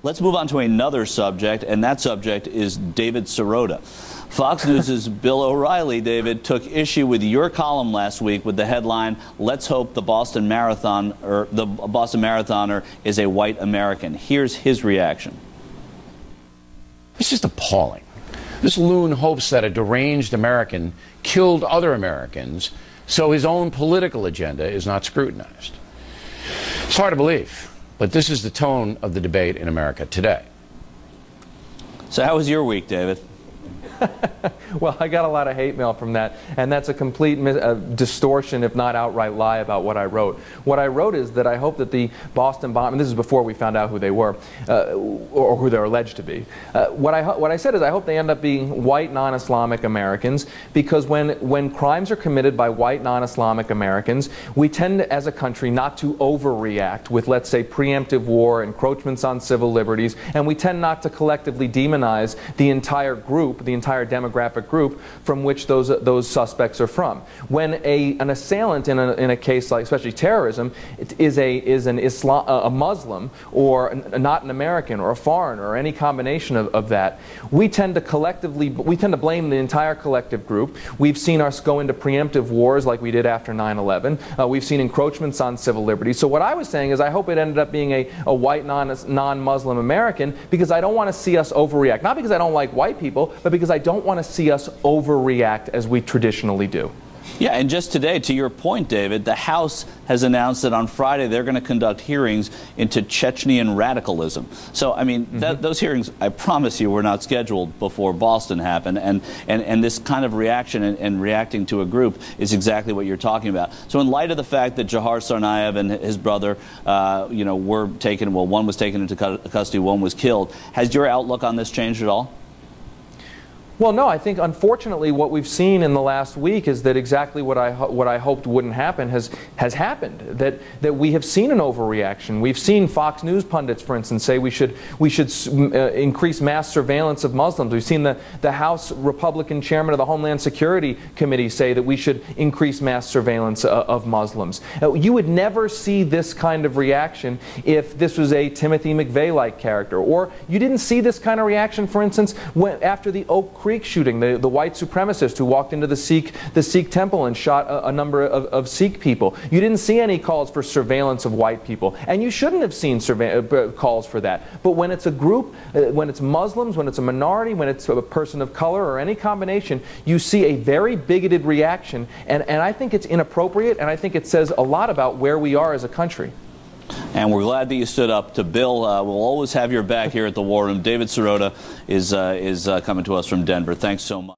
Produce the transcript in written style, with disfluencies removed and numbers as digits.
let's move on to another subject, and that subject is David Sirota. Fox News' Bill O'Reilly, David, took issue with your column last week with the headline, "Let's hope the Boston Marathoner is a white American." Here's his reaction. It's just appalling. This loon hopes that a deranged American killed other Americans so his own political agenda is not scrutinized. It's hard to believe, but this is the tone of the debate in America today. So how was your week, David? Well, I got a lot of hate mail from that, and that's a complete distortion, if not outright lie, about what I wrote. What I wrote is that I hope that the Boston bomb, and this is before we found out who they were, or who they're alleged to be. What I said is I hope they end up being white non-Islamic Americans, because when crimes are committed by white non-Islamic Americans, we tend as a country not to overreact with, let's say, preemptive war, encroachments on civil liberties, and we tend not to collectively demonize the entire group, the entire demographic group from which those suspects are from. When an assailant in a case like, especially terrorism, is a Muslim, or not an American, or a foreigner, or any combination of that, we tend to blame the entire collective group. We've seen us go into preemptive wars like we did after 9/11. We've seen encroachments on civil liberties. So what I was saying is I hope it ended up being a white non-Muslim American, because I don't want to see us overreact. Not because I don't like white people, but because I don't want to see us overreact as we traditionally do. Yeah, and just today, to your point, David, the House has announced that on Friday they're going to conduct hearings into Chechnyan radicalism. So, I mean, those hearings, I promise you, were not scheduled before Boston happened, and this kind of reaction and reacting to a group is exactly what you're talking about. So in light of the fact that Jahar Tsarnaev and his brother, were taken, well, one was taken into custody, one was killed, has your outlook on this changed at all? Well, no, I think unfortunately what we've seen in the last week is that exactly what I hoped wouldn't happen has happened. That we have seen an overreaction. We've seen Fox News pundits, for instance, say we should increase mass surveillance of Muslims. We've seen the House Republican chairman of the Homeland Security Committee say that we should increase mass surveillance of Muslims. You would never see this kind of reaction if this was a Timothy McVeigh-like character, or you didn't see this kind of reaction, for instance, after the Oak Creek shooting, the white supremacist who walked into the Sikh temple and shot a number of Sikh people. You didn't see any calls for surveillance of white people, and you shouldn't have seen calls for that. But when it's a group, when it's Muslims, when it's a minority, when it's a person of color, or any combination, you see a very bigoted reaction, and I think it's inappropriate, and I think it says a lot about where we are as a country. And we're glad that you stood up to Bill. We'll always have your back here at the War Room. David Sirota is coming to us from Denver. Thanks so much.